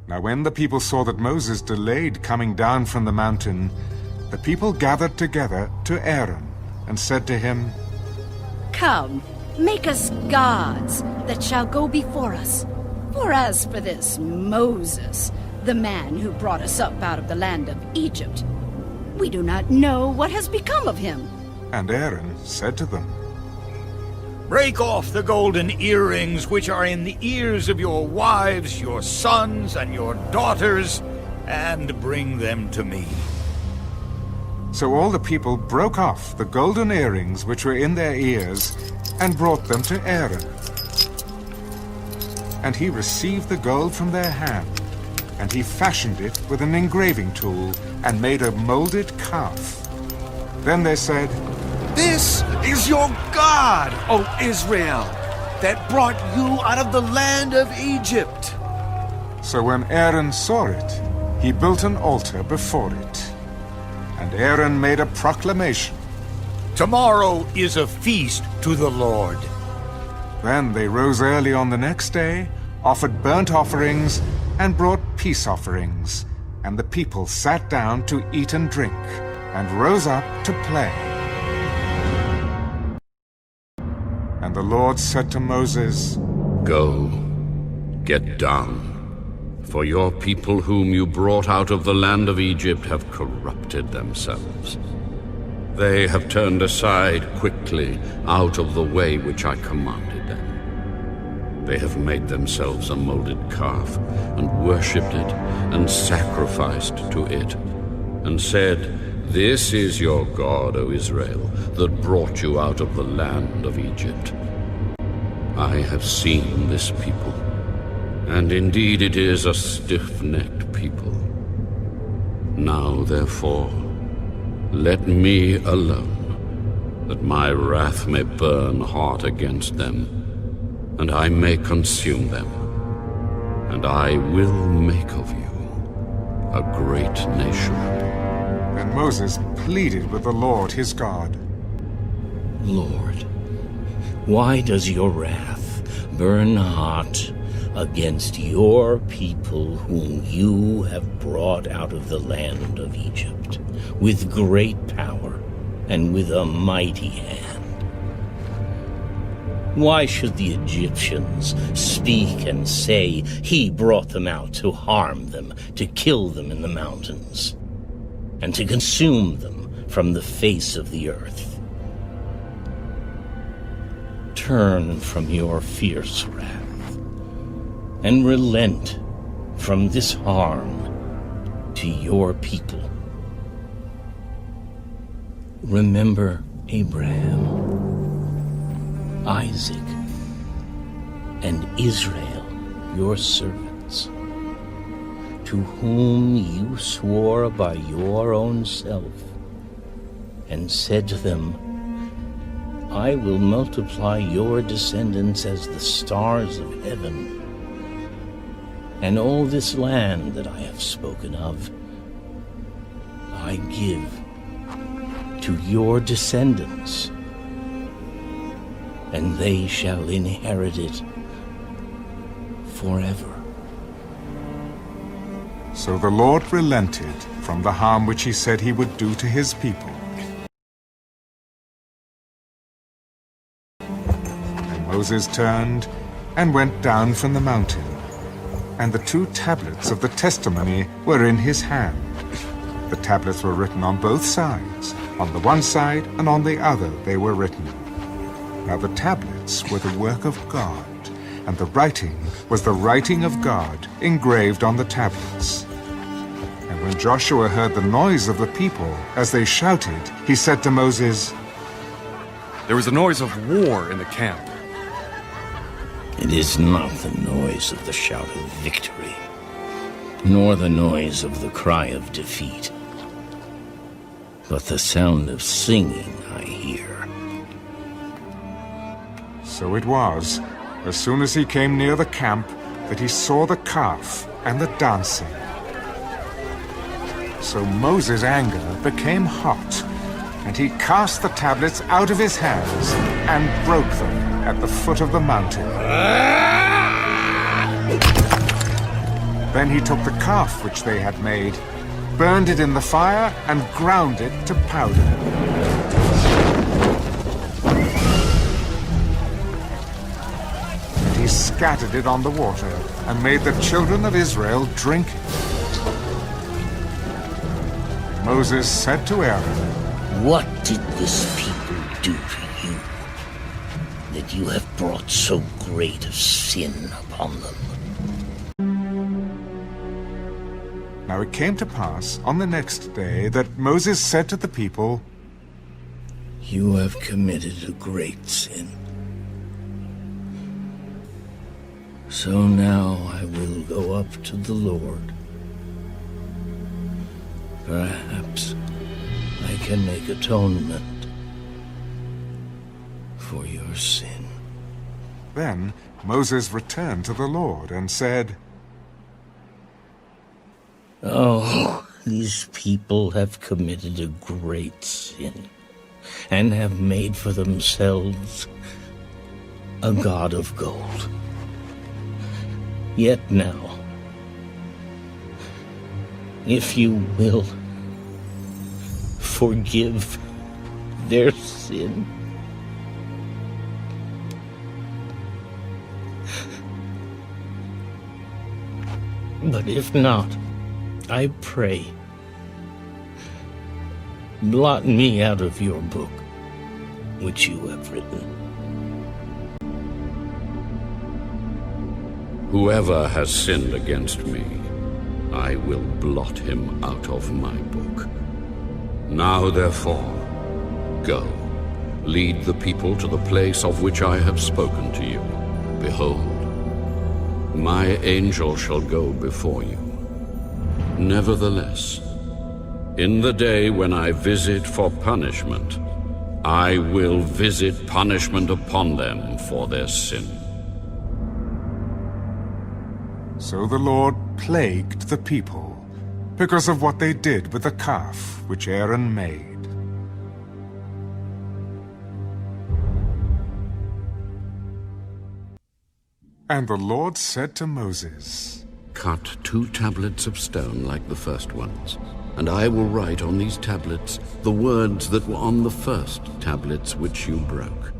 Now when the people saw that Moses delayed coming down from the mountain, the people gathered together to Aaron and said to him, Come, make us gods that shall go before us. For as for this Moses, the man who brought us up out of the land of Egypt, we do not know what has become of him. And Aaron said to them, Break off the golden earrings which are in the ears of your wives, your sons, and your daughters, and bring them to me. So all the people broke off the golden earrings which were in their ears and brought them to Aaron. And he received the gold from their hand, and he fashioned it with an engraving tool and made a molded calf. Then they said, This is your God, O Israel, that brought you out of the land of Egypt. So when Aaron saw it, he built an altar before it. And Aaron made a proclamation. Tomorrow is a feast to the Lord. Then they rose early on the next day, offered burnt offerings, and brought peace offerings. And the people sat down to eat and drink, and rose up to play. And the Lord said to Moses, Go, get down, for your people whom you brought out of the land of Egypt have corrupted themselves. They have turned aside quickly out of the way which I commanded them. They have made themselves a molded calf, and worshipped it, and sacrificed to it, and said, This is your God, O Israel, that brought you out of the land of Egypt. I have seen this people, and indeed it is a stiff-necked people. Now, therefore, let me alone, that my wrath may burn hot against them, and I may consume them, and I will make of you a great nation. And Moses pleaded with the Lord his God. Lord, why does your wrath burn hot against your people whom you have brought out of the land of Egypt with great power and with a mighty hand? Why should the Egyptians speak and say, He brought them out to harm them, to kill them in the mountains, and to consume them from the face of the earth? Turn from your fierce wrath, and relent from this harm to your people. Remember Abraham, Isaac, and Israel, your servants, to whom you swore by your own self, and said to them, I will multiply your descendants as the stars of heaven. And all this land that I have spoken of, I give to your descendants, and they shall inherit it forever. So the Lord relented from the harm which he said he would do to his people. And Moses turned and went down from the mountain, and the 2 tablets of the testimony were in his hand. The tablets were written on both sides. On the one side and on the other they were written. Now the tablets were the work of God, and the writing was the writing of God engraved on the tablets. And when Joshua heard the noise of the people as they shouted, he said to Moses, There was a noise of war in the camp. It is not the noise of the shout of victory, nor the noise of the cry of defeat, but the sound of singing I hear. So it was, as soon as he came near the camp, that he saw the calf and the dancing. So Moses' anger became hot, and he cast the tablets out of his hands and broke them at the foot of the mountain. Then he took the calf which they had made, burned it in the fire, and ground it to powder. And he scattered it on the water, and made the children of Israel drink it. Moses said to Aaron, What did this people do to you, that you have brought so great a sin upon them? Now it came to pass on the next day that Moses said to the people, You have committed a great sin. So now I will go up to the Lord. Perhaps I can make atonement for your sin. Then Moses returned to the Lord and said, Oh, these people have committed a great sin, and have made for themselves a god of gold. Yet now, if you will forgive their sin, but if not, I pray, blot me out of your book, which you have written. Whoever has sinned against me, I will blot him out of my book. Now therefore, go, lead the people to the place of which I have spoken to you. Behold, my angel shall go before you. Nevertheless, in the day when I visit for punishment, I will visit punishment upon them for their sin. So the Lord plagued the people because of what they did with the calf which Aaron made. And the Lord said to Moses, Cut 2 tablets of stone like the first ones, and I will write on these tablets the words that were on the first tablets which you broke.